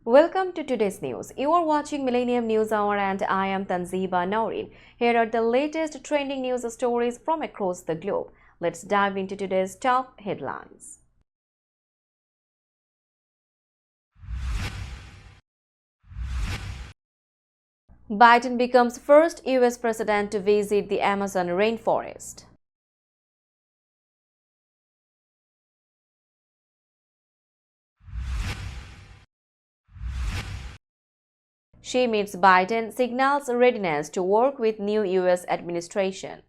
Welcome to today's news. You are watching Millennium News Hour and I am Tanziba Noreen. Here are the latest trending news stories from across the globe. Let's dive into today's top headlines. Biden becomes first US president to visit the Amazon rainforest. Xi meets Biden, signals readiness to work with new US administration.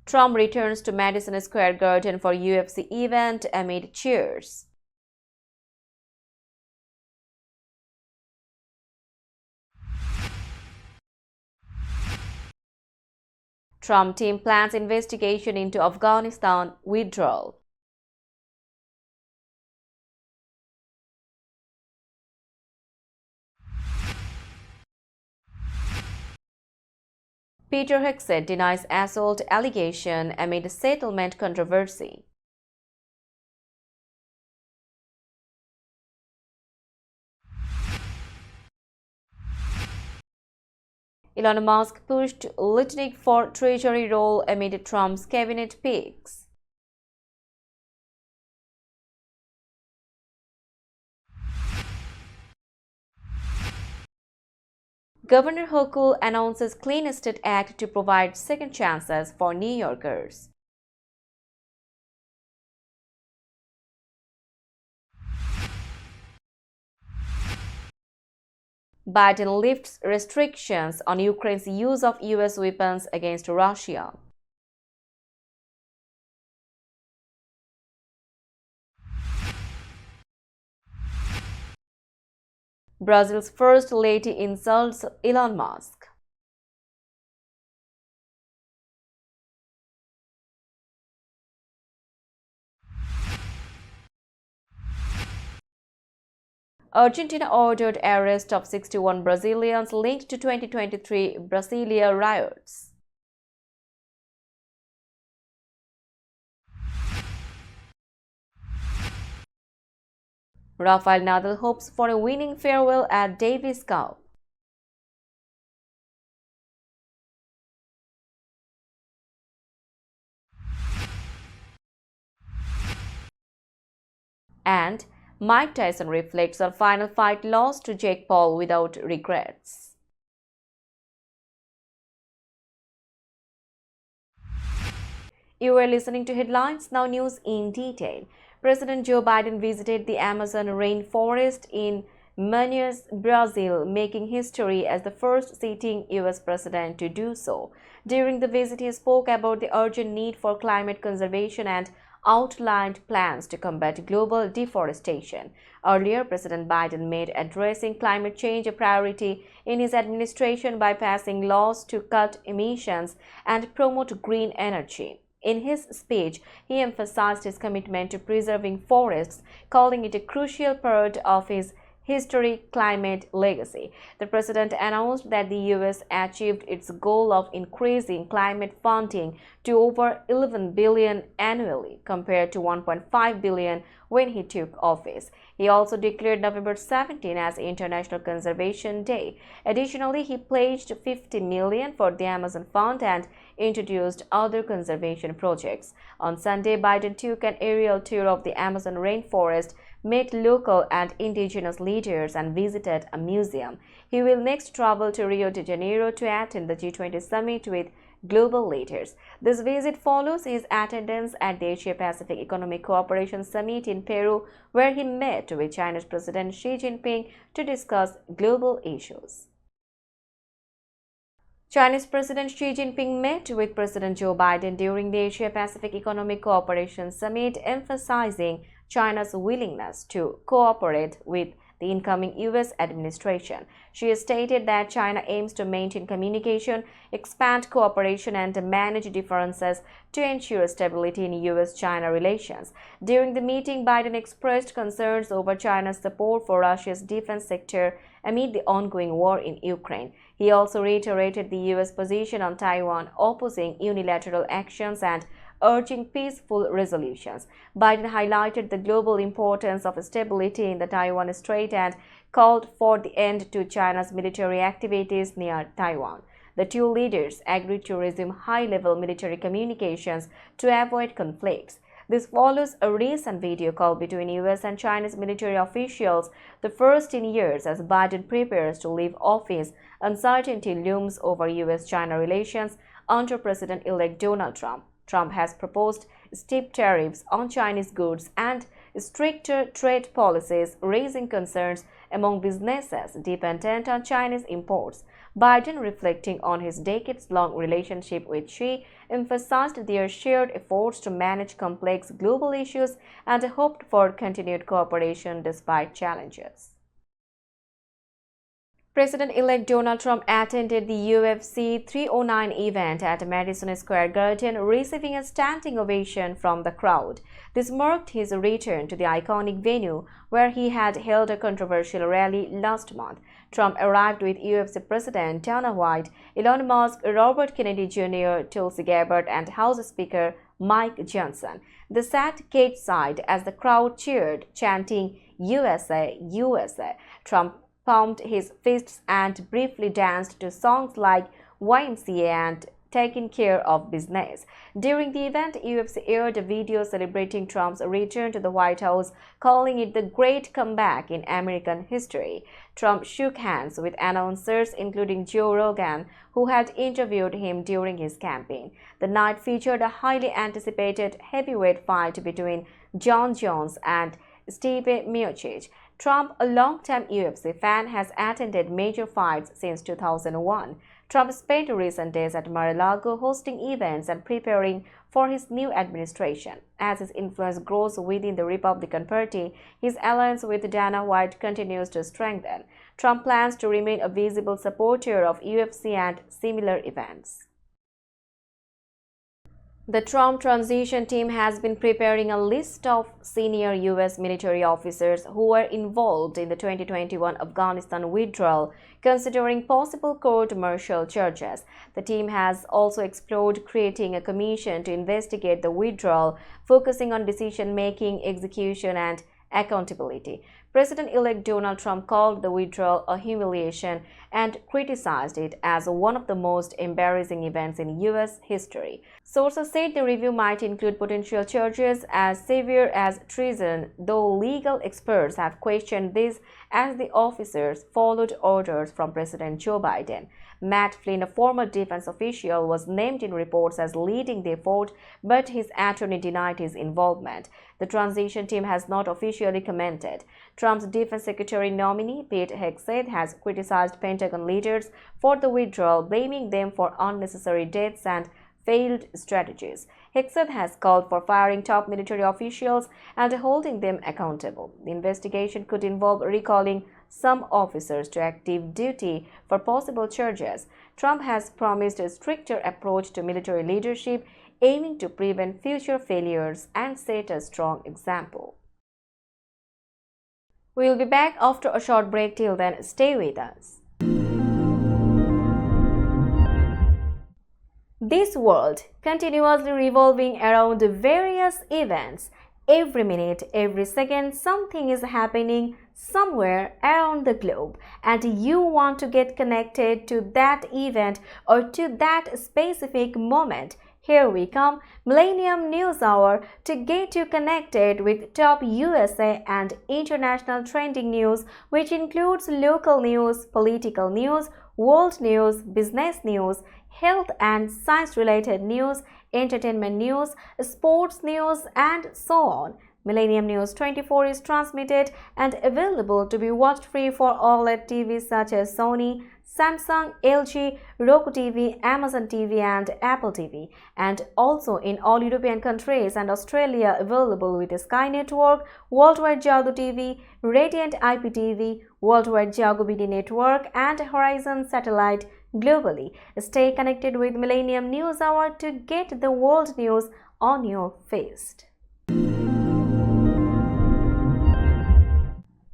Trump returns to Madison Square Garden for UFC event amid cheers. Trump team plans investigation into Afghanistan withdrawal. Peter Hegseth denies assault allegation amid settlement controversy. Elon Musk pushed Lutnick for treasury role amid Trump's cabinet picks. Governor Hochul announces Clean State Act to provide second chances for New Yorkers. Biden lifts restrictions on Ukraine's use of US weapons against Russia. Brazil's first lady insults Elon Musk. Argentina ordered arrest of 61 Brazilians linked to 2023 Brasilia riots. Rafael Nadal hopes for a winning farewell at Davis Cup. And Mike Tyson reflects on final fight loss to Jake Paul without regrets. You are listening to Headlines, now news in detail. President Joe Biden visited the Amazon rainforest in Manaus, Brazil, making history as the first sitting US president to do so. During the visit, he spoke about the urgent need for climate conservation and outlined plans to combat global deforestation. Earlier, President Biden made addressing climate change a priority in his administration by passing laws to cut emissions and promote green energy. In his speech, he emphasized his commitment to preserving forests, calling it a crucial part of his historic climate legacy. The president announced that the US achieved its goal of increasing climate funding to over $11 billion annually, compared to $1.5 billion when he took office. He also declared November 17 as International Conservation Day. Additionally, he pledged $50 million for the Amazon Fund and introduced other conservation projects. On Sunday, Biden took an aerial tour of the Amazon rainforest, met local and indigenous leaders, and visited a museum. He will next travel to Rio de Janeiro to attend the G20 summit with global leaders. This visit follows his attendance at the Asia-Pacific Economic Cooperation Summit in Peru, where he met with China's President Xi Jinping to discuss global issues. Chinese President Xi Jinping met with President Joe Biden during the Asia-Pacific Economic Cooperation Summit, emphasizing China's willingness to cooperate with the incoming U.S. administration. She has stated that China aims to maintain communication, expand cooperation, and manage differences to ensure stability in U.S.-China relations. During the meeting, Biden expressed concerns over China's support for Russia's defense sector amid the ongoing war in Ukraine. He also reiterated the U.S. position on Taiwan, opposing unilateral actions and urging peaceful resolutions. Biden highlighted the global importance of stability in the Taiwan Strait and called for the end to China's military activities near Taiwan. The two leaders agreed to resume high-level military communications to avoid conflicts. This follows a recent video call between U.S. and Chinese military officials, the first in years as Biden prepares to leave office. Uncertainty looms over U.S.-China relations under President-elect Donald Trump. Trump has proposed steep tariffs on Chinese goods and stricter trade policies, raising concerns among businesses dependent on Chinese imports. Biden, reflecting on his decades-long relationship with Xi, emphasized their shared efforts to manage complex global issues and hoped for continued cooperation despite challenges. President-elect Donald Trump attended the UFC 309 event at Madison Square Garden, receiving a standing ovation from the crowd. This marked his return to the iconic venue where he had held a controversial rally last month. Trump arrived with UFC President Dana White, Elon Musk, Robert Kennedy Jr., Tulsi Gabbard, and House Speaker Mike Johnson. They sat cage-side as the crowd cheered, chanting "USA, USA." Trump pumped his fists and briefly danced to songs like YMCA and Taking Care of Business. During the event, UFC aired a video celebrating Trump's return to the White House, calling it the great comeback in American history. Trump shook hands with announcers including Joe Rogan, who had interviewed him during his campaign. The night featured a highly anticipated heavyweight fight between Jon Jones and Stipe Miocic. Trump, a longtime UFC fan, has attended major fights since 2001. Trump spent recent days at Mar-a-Lago hosting events and preparing for his new administration. As his influence grows within the Republican Party, his alliance with Dana White continues to strengthen. Trump plans to remain a visible supporter of UFC and similar events. The Trump transition team has been preparing a list of senior U.S. military officers who were involved in the 2021 Afghanistan withdrawal, considering possible court-martial charges. The team has also explored creating a commission to investigate the withdrawal, focusing on decision-making, execution, and accountability. President-elect Donald Trump called the withdrawal a humiliation and criticized it as one of the most embarrassing events in U.S. history. Sources said the review might include potential charges as severe as treason, though legal experts have questioned this as the officers followed orders from President Joe Biden. Matt Flynn, a former defense official, was named in reports as leading the effort, but his attorney denied his involvement. The transition team has not officially commented. Trump's defense secretary nominee, Pete Hegseth, has criticized Pentagon leaders for the withdrawal, blaming them for unnecessary deaths and failed strategies. Hegseth has called for firing top military officials and holding them accountable. The investigation could involve recalling some officers to active duty for possible charges. Trump has promised a stricter approach to military leadership, aiming to prevent future failures and set a strong example. We will be back after a short break. Till then, stay with us. This world continuously revolving around various events. Every minute, every second, something is happening somewhere around the globe, and you want to get connected to that event or to that specific moment. Here we come, Millennium News Hour, to get you connected with top USA and international trending news, which includes local news, political news, world news, business news, health and science-related news, entertainment news, sports news, and so on. Millennium News 24 is transmitted and available to be watched free for OLED TVs such as Sony, Samsung, LG, Roku TV, Amazon TV and Apple TV, and also in all European countries and Australia available with Sky Network, Worldwide Jago TV, Radiant IPTV, Worldwide Jago BD Network and Horizon Satellite globally. Stay connected with Millennium News Hour to get the world news on your feed.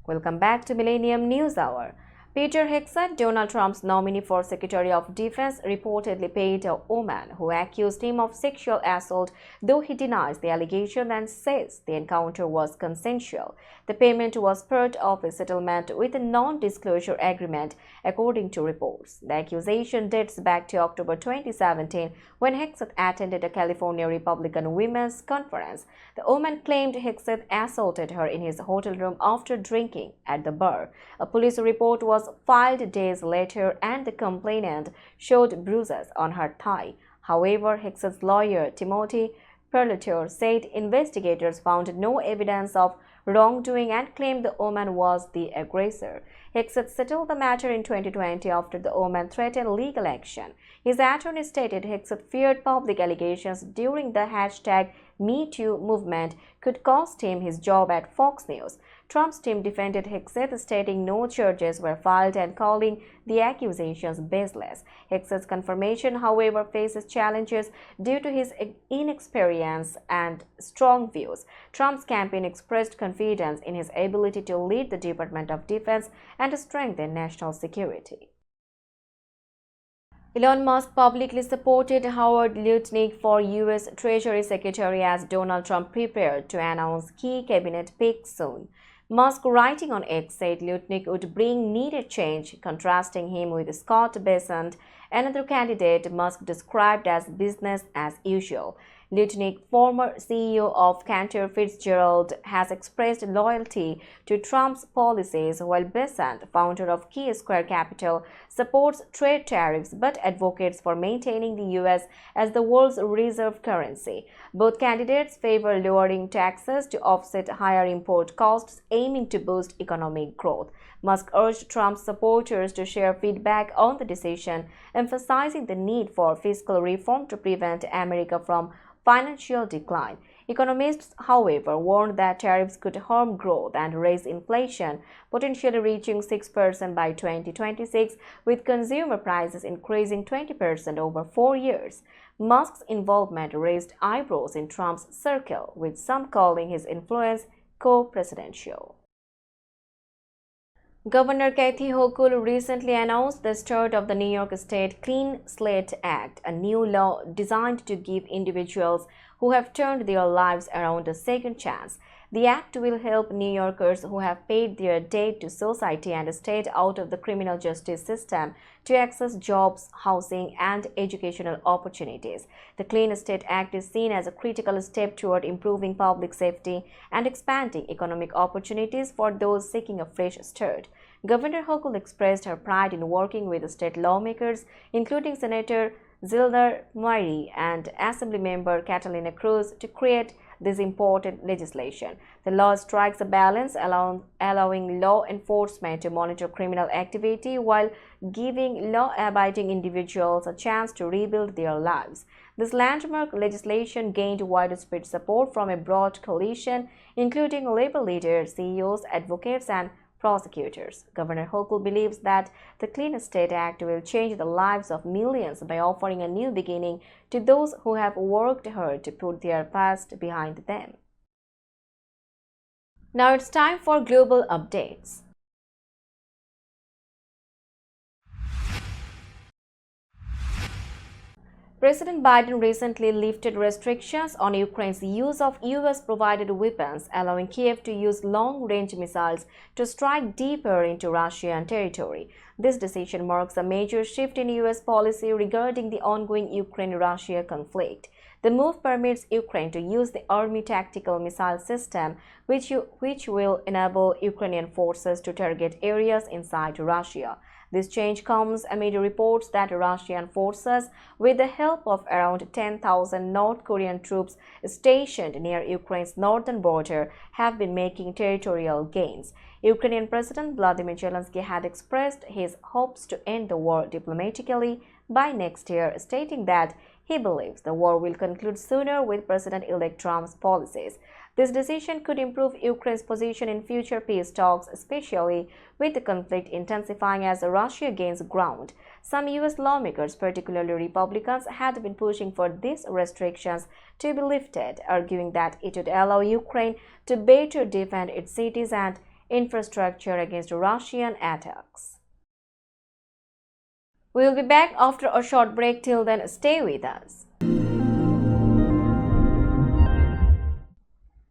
Welcome back to Millennium News Hour. Peter Hegseth, Donald Trump's nominee for Secretary of Defense, reportedly paid a woman who accused him of sexual assault, though he denies the allegation and says the encounter was consensual. The payment was part of a settlement with a non-disclosure agreement, according to reports. The accusation dates back to October 2017, when Hegseth attended a California Republican Women's Conference. The woman claimed Hegseth assaulted her in his hotel room after drinking at the bar. A police report was filed days later and the complainant showed bruises on her thigh. However, Hegseth's lawyer Timothy Perlmutter said investigators found no evidence of wrongdoing and claimed the woman was the aggressor. Hegseth settled the matter in 2020 after the woman threatened legal action. His attorney stated Hegseth feared public allegations during the #MeToo movement could cost him his job at Fox News. Trump's team defended Hegseth, stating no charges were filed and calling the accusations baseless. Hegseth's confirmation, however, faces challenges due to his inexperience and strong views. Trump's campaign expressed confidence in his ability to lead the Department of Defense and to strengthen national security. Elon Musk publicly supported Howard Lutnick for U.S. Treasury Secretary as Donald Trump prepared to announce key cabinet picks soon. Musk, writing on X, said Lutnick would bring needed change, contrasting him with Scott Bessent, another candidate Musk described as business as usual. Lutnick, former CEO of Cantor Fitzgerald, has expressed loyalty to Trump's policies, while Bessent, founder of Key Square Capital, supports trade tariffs but advocates for maintaining the U.S. as the world's reserve currency. Both candidates favor lowering taxes to offset higher import costs, aiming to boost economic growth. Musk urged Trump's supporters to share feedback on the decision, emphasizing the need for fiscal reform to prevent America from financial decline. Economists, however, warned that tariffs could harm growth and raise inflation, potentially reaching 6% by 2026, with consumer prices increasing 20% over 4 years. Musk's involvement raised eyebrows in Trump's circle, with some calling his influence co-presidential. Governor Kathy Hochul recently announced the start of the New York State Clean Slate Act, a new law designed to give individuals who have turned their lives around a second chance. The act will help New Yorkers who have paid their debt to society and stayed out of the criminal justice system to access jobs, housing, and educational opportunities. The Clean Slate Act is seen as a critical step toward improving public safety and expanding economic opportunities for those seeking a fresh start. Governor Hochul expressed her pride in working with state lawmakers, including Senator Zilda Myrie and Assemblymember Catalina Cruz, to create this important legislation. The law strikes a balance, allowing law enforcement to monitor criminal activity while giving law-abiding individuals a chance to rebuild their lives. This landmark legislation gained widespread support from a broad coalition, including labor leaders, CEOs, advocates, and prosecutors. Governor Hochul believes that the Clean Slate Act will change the lives of millions by offering a new beginning to those who have worked hard to put their past behind them. Now it's time for global updates. President Biden recently lifted restrictions on Ukraine's use of US-provided weapons, allowing Kiev to use long-range missiles to strike deeper into Russian territory. This decision marks a major shift in US policy regarding the ongoing Ukraine-Russia conflict. The move permits Ukraine to use the Army tactical missile system, which will enable Ukrainian forces to target areas inside Russia. This change comes amid reports that Russian forces, with the help of around 10,000 North Korean troops stationed near Ukraine's northern border, have been making territorial gains. Ukrainian President Vladimir Zelensky had expressed his hopes to end the war diplomatically by next year, stating that he believes the war will conclude sooner with President-elect Trump's policies. This decision could improve Ukraine's position in future peace talks, especially with the conflict intensifying as Russia gains ground. Some U.S. lawmakers, particularly Republicans, had been pushing for these restrictions to be lifted, arguing that it would allow Ukraine to better defend its cities and infrastructure against Russian attacks. We will be back after a short break. Till then, stay with us.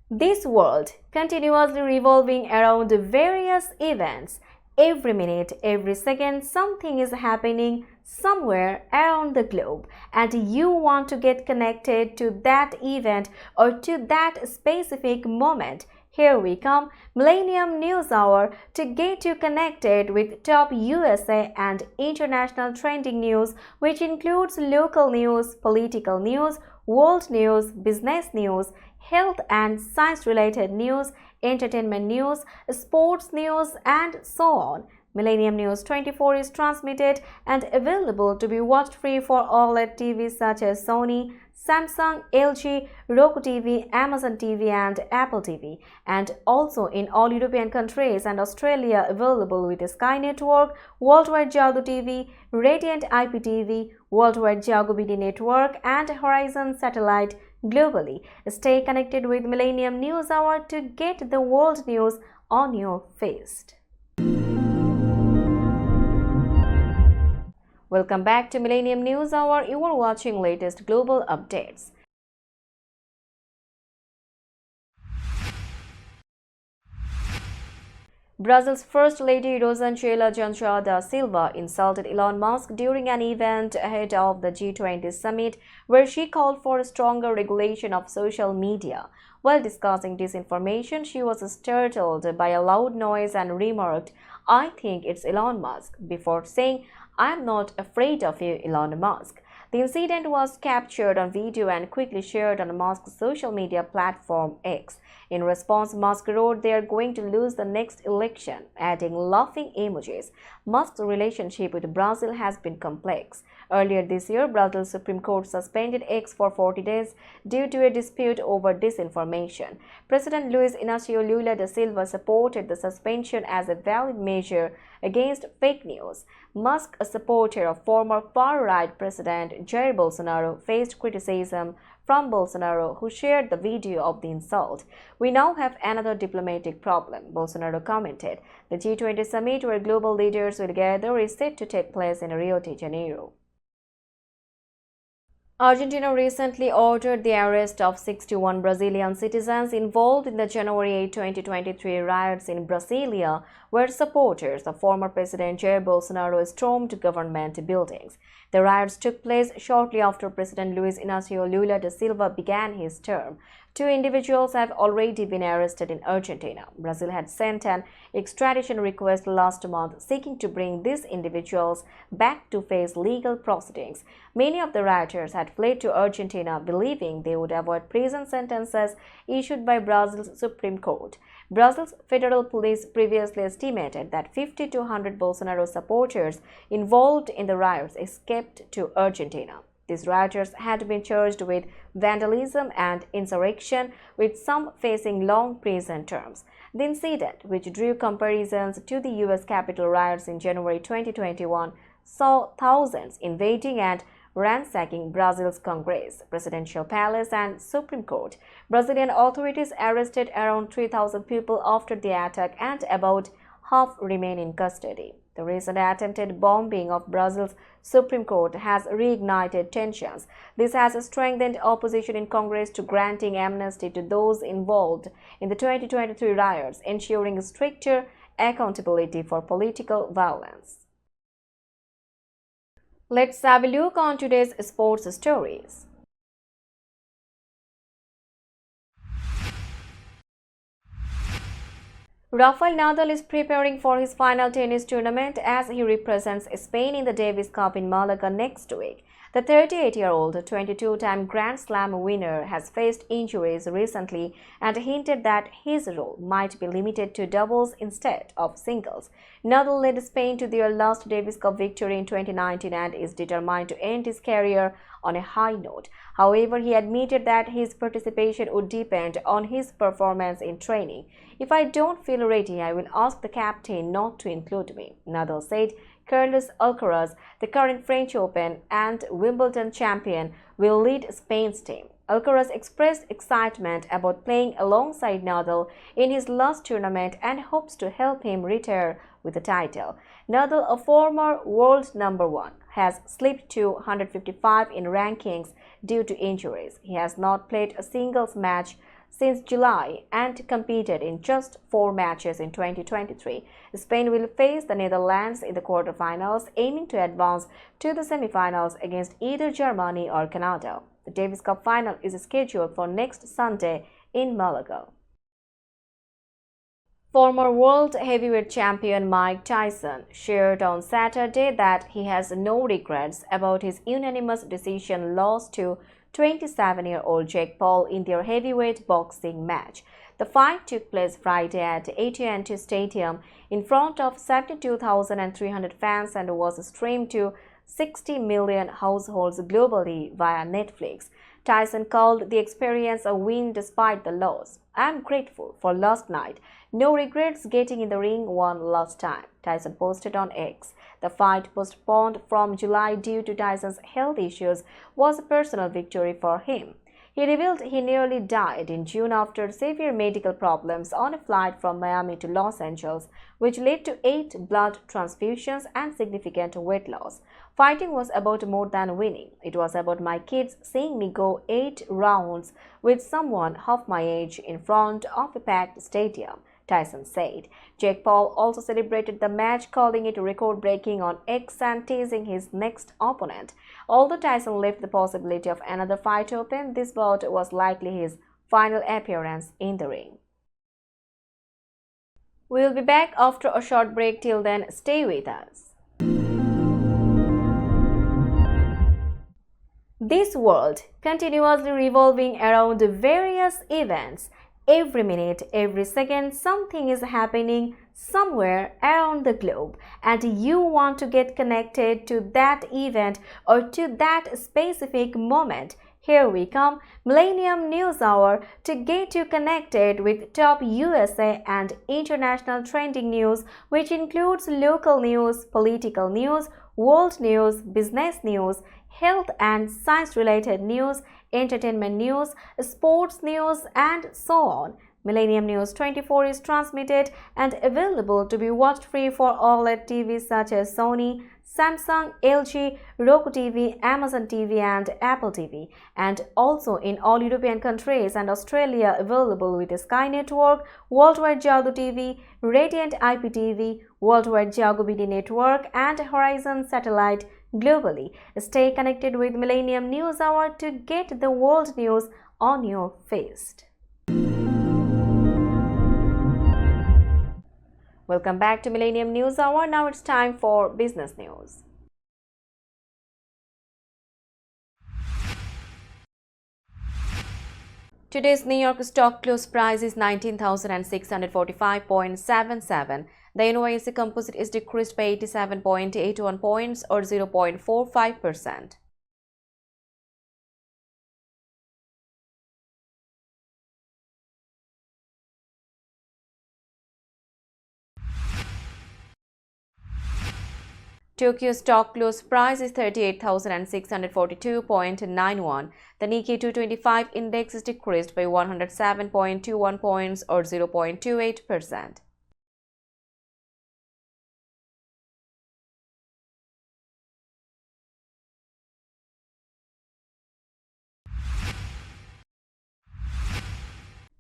This world continuously revolving around various events. Every minute, every second, something is happening somewhere around the globe, and you want to get connected to that event or to that specific moment. Here we come, Millennium News Hour, to get you connected with top USA and international trending news, which includes local news, political news, world news, business news, health and science-related news, entertainment news, sports news, and so on. Millennium News 24 is transmitted and available to be watched free for OLED TVs such as Sony, Samsung, LG, Roku TV, Amazon TV, and Apple TV, and also in all European countries and Australia available with Sky Network, Worldwide Jago TV, Radiant IPTV, Worldwide Jago BD Network, and Horizon Satellite globally. Stay connected with Millennium News Hour to get the world news on your feed. Welcome back to Millennium News Hour. You are watching latest global updates. Brazil's First Lady Rosângela Janjua da Silva insulted Elon Musk during an event ahead of the G20 summit, where she called for stronger regulation of social media. While discussing disinformation, she was startled by a loud noise and remarked, "I think it's Elon Musk," before saying, "I'm not afraid of you, Elon Musk." The incident was captured on video and quickly shared on Musk's social media platform X. In response, Musk wrote they are going to lose the next election, adding laughing emojis. Musk's relationship with Brazil has been complex. Earlier this year, Brazil's Supreme Court suspended X for 40 days due to a dispute over disinformation. President Luiz Inácio Lula da Silva supported the suspension as a valid measure against fake news. Musk, a supporter of former far-right President Jair Bolsonaro, faced criticism from Bolsonaro, who shared the video of the insult. "We now have another diplomatic problem," Bolsonaro commented. The G20 summit, where global leaders will gather, is set to take place in Rio de Janeiro. Argentina recently ordered the arrest of 61 Brazilian citizens involved in the January 8, 2023 riots in Brasilia, where supporters of former President Jair Bolsonaro stormed government buildings. The riots took place shortly after President Luiz Inácio Lula da Silva began his term. 2 individuals have already been arrested in Argentina. Brazil had sent an extradition request last month seeking to bring these individuals back to face legal proceedings. Many of the rioters had fled to Argentina, believing they would avoid prison sentences issued by Brazil's Supreme Court. Brazil's federal police previously estimated that 50 to 100 Bolsonaro supporters involved in the riots escaped to Argentina. These rioters had been charged with vandalism and insurrection, with some facing long prison terms. The incident, which drew comparisons to the U.S. Capitol riots in January 2021, saw thousands invading and ransacking Brazil's Congress, Presidential Palace, and Supreme Court. Brazilian authorities arrested around 3,000 people after the attack, and about half remain in custody. The recent attempted bombing of Brazil's Supreme Court has reignited tensions. This has strengthened opposition in Congress to granting amnesty to those involved in the 2023 riots, ensuring stricter accountability for political violence. Let's have a look on today's sports stories. Rafael Nadal is preparing for his final tennis tournament as he represents Spain in the Davis Cup in Malaga next week. The 38-year-old 22-time Grand Slam winner has faced injuries recently and hinted that his role might be limited to doubles instead of singles. Nadal led Spain to their last Davis Cup victory in 2019 and is determined to end his career on a high note. However, he admitted that his participation would depend on his performance in training. "If I don't feel ready, I will ask the captain not to include me," Nadal said. Carlos Alcaraz, the current French Open and Wimbledon champion, will lead Spain's team. Alcaraz expressed excitement about playing alongside Nadal in his last tournament and hopes to help him retire with the title. Nadal, a former world number one, has slipped to 155 in rankings due to injuries. He has not played a singles match since July and competed in just 4 matches in 2023. Spain will face the Netherlands in the quarterfinals, aiming to advance to the semifinals against either Germany or Canada. The Davis Cup final is scheduled for next Sunday in Malaga. Former world heavyweight champion Mike Tyson shared on Saturday that he has no regrets about his unanimous decision loss to 27-year-old Jake Paul in their heavyweight boxing match. The fight took place Friday at AT&T Stadium in front of 72,300 fans and was streamed to 60 million households globally via Netflix. Tyson called the experience a win despite the loss. "I'm grateful for last night. No regrets getting in the ring one last time," Tyson posted on X. The fight, postponed from July due to Tyson's health issues, was a personal victory for him. He revealed he nearly died in June after severe medical problems on a flight from Miami to Los Angeles, which led to 8 blood transfusions and significant weight loss. "Fighting was about more than winning. It was about my kids seeing me go 8 rounds with someone half my age in front of a packed stadium," Tyson said. Jake Paul also celebrated the match, calling it record-breaking on X and teasing his next opponent. Although Tyson left the possibility of another fight open, this bout was likely his final appearance in the ring. We'll be back after a short break. Till then, stay with us. This world continuously revolving around various events. Every minute, every second, something is happening somewhere around the globe, and you want to get connected to that event or to that specific moment. Here we come, Millennium News Hour, to get you connected with top USA and international trending news, which includes local news, political news, world news, business news, health and science-related news, entertainment news, sports news, and so on. Millennium News 24 is transmitted and available to be watched free for OLED TVs such as Sony, Samsung, LG, Roku TV, Amazon TV, and Apple TV, and also in all European countries and Australia available with Sky Network, Worldwide Jago TV, Radiant IPTV, Worldwide Jago BD Network, and Horizon Satellite globally. Stay connected with Millennium News Hour to get the world news on your feed. Welcome back to Millennium News Hour. Now it's time for business news. Today's New York stock close price is 19,645.77. The NYSE Composite is decreased by 87.81 points or 0.45%. Tokyo stock close price is 38,642.91. The Nikkei 225 index is decreased by 107.21 points or 0.28%.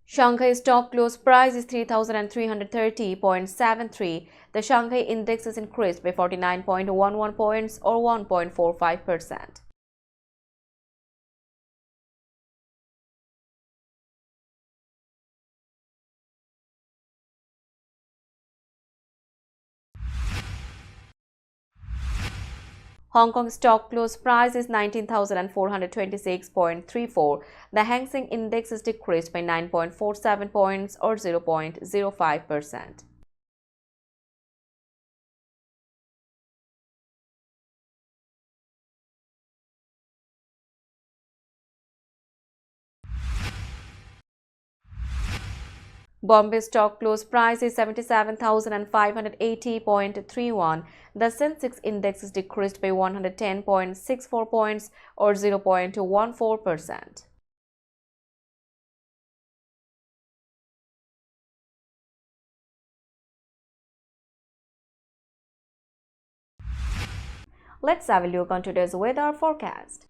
Shanghai stock close price is 3,330.73. The Shanghai index is increased by 49.11 points or 1.45%. Hong Kong stock close price is 19,426.34. The Hang Seng Index is decreased by 9.47 points or 0.05%. Bombay stock close price is 77,580.31. The Sensex Index is decreased by 110.64 points or 0.14%. Let's have a look on today's weather forecast.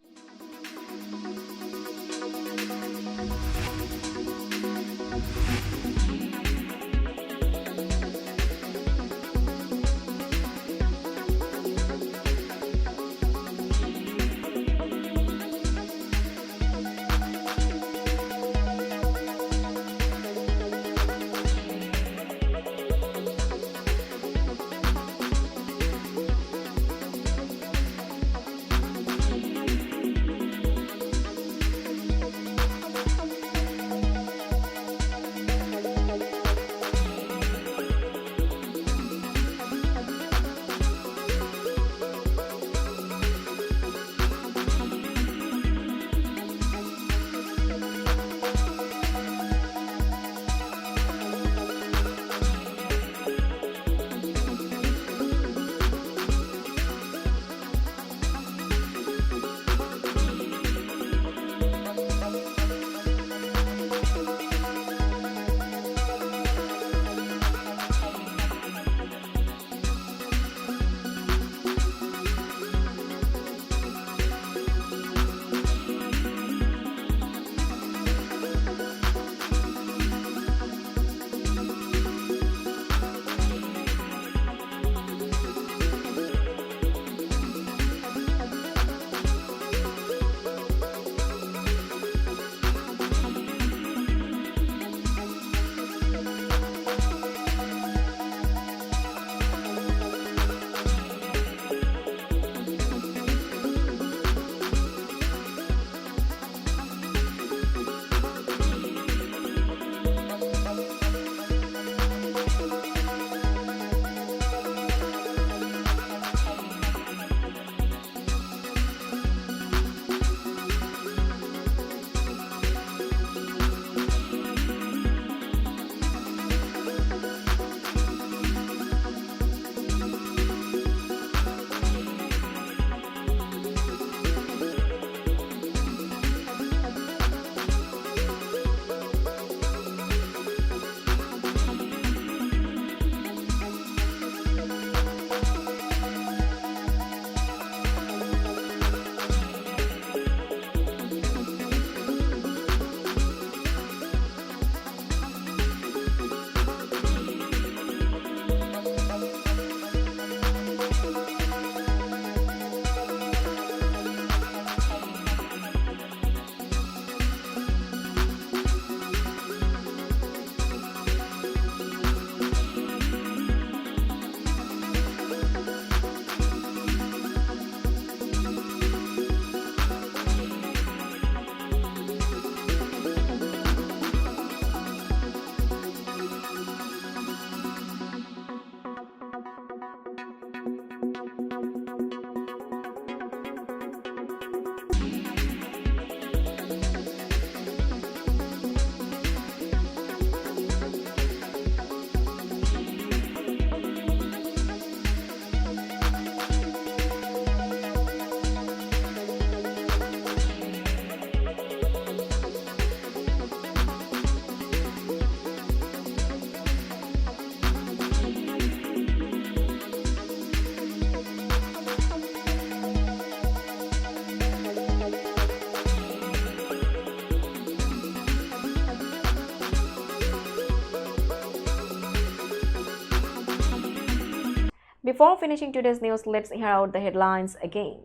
Before finishing today's news, let's hear out the headlines again.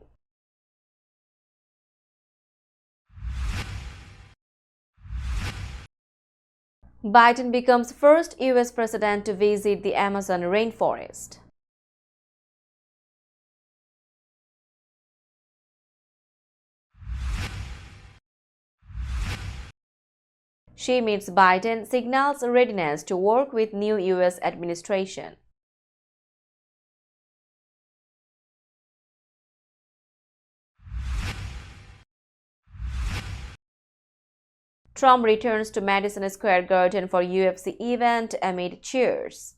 Biden becomes first US president to visit the Amazon rainforest. She meets Biden, signals readiness to work with new U.S. administration. Trump returns to Madison Square Garden for UFC event amid cheers.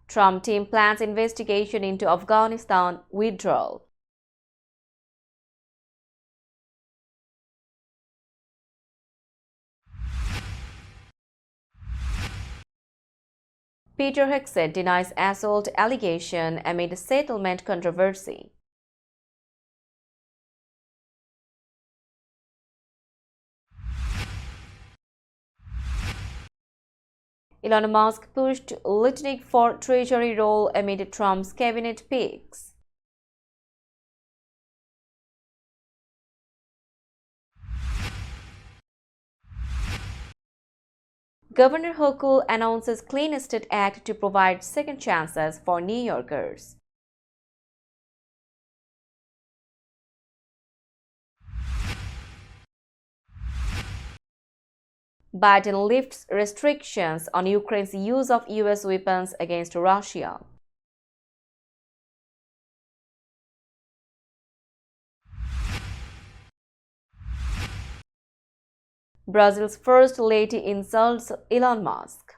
Trump team plans investigation into Afghanistan withdrawal. Peter Hegseth denies assault allegation amid settlement controversy. Elon Musk pushed Lutnick for treasury role amid Trump's cabinet picks. Governor Hochul announces Clean State Act to provide second chances for New Yorkers. Biden lifts restrictions on Ukraine's use of U.S. weapons against Russia. Brazil's first lady insults Elon Musk.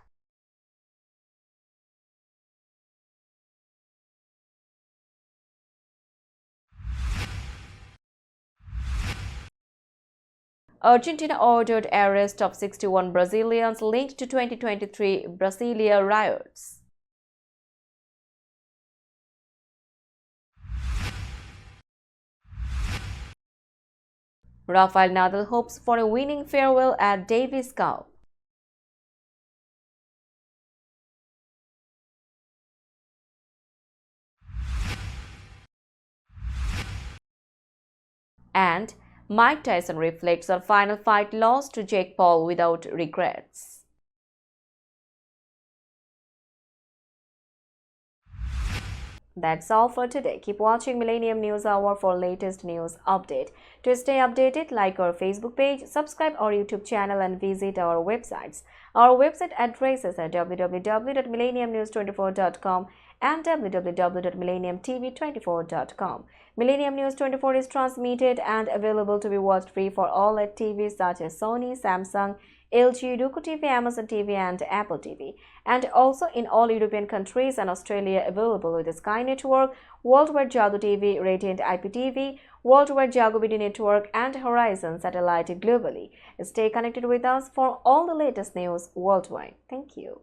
Argentina ordered arrest of 61 Brazilians linked to 2023 Brasilia riots. Rafael Nadal hopes for a winning farewell at Davis Cup. And Mike Tyson reflects on final fight loss to Jake Paul without regrets. That's all for today. Keep watching Millennium News Hour for latest news update. To stay updated, like our Facebook page, subscribe our YouTube channel and visit our websites. Our website addresses are www.millenniumnews24.com and www.millenniumtv24.com. Millennium News 24 is transmitted and available to be watched free for all LED TVs such as Sony, Samsung, LG, Roku TV, Amazon TV and Apple TV, and also in all European countries and Australia available with the Sky Network, Worldwide Jago TV, Radiant IPTV, Worldwide Jago BD Network and Horizon Satellite globally. Stay connected with us for all the latest news worldwide. Thank you.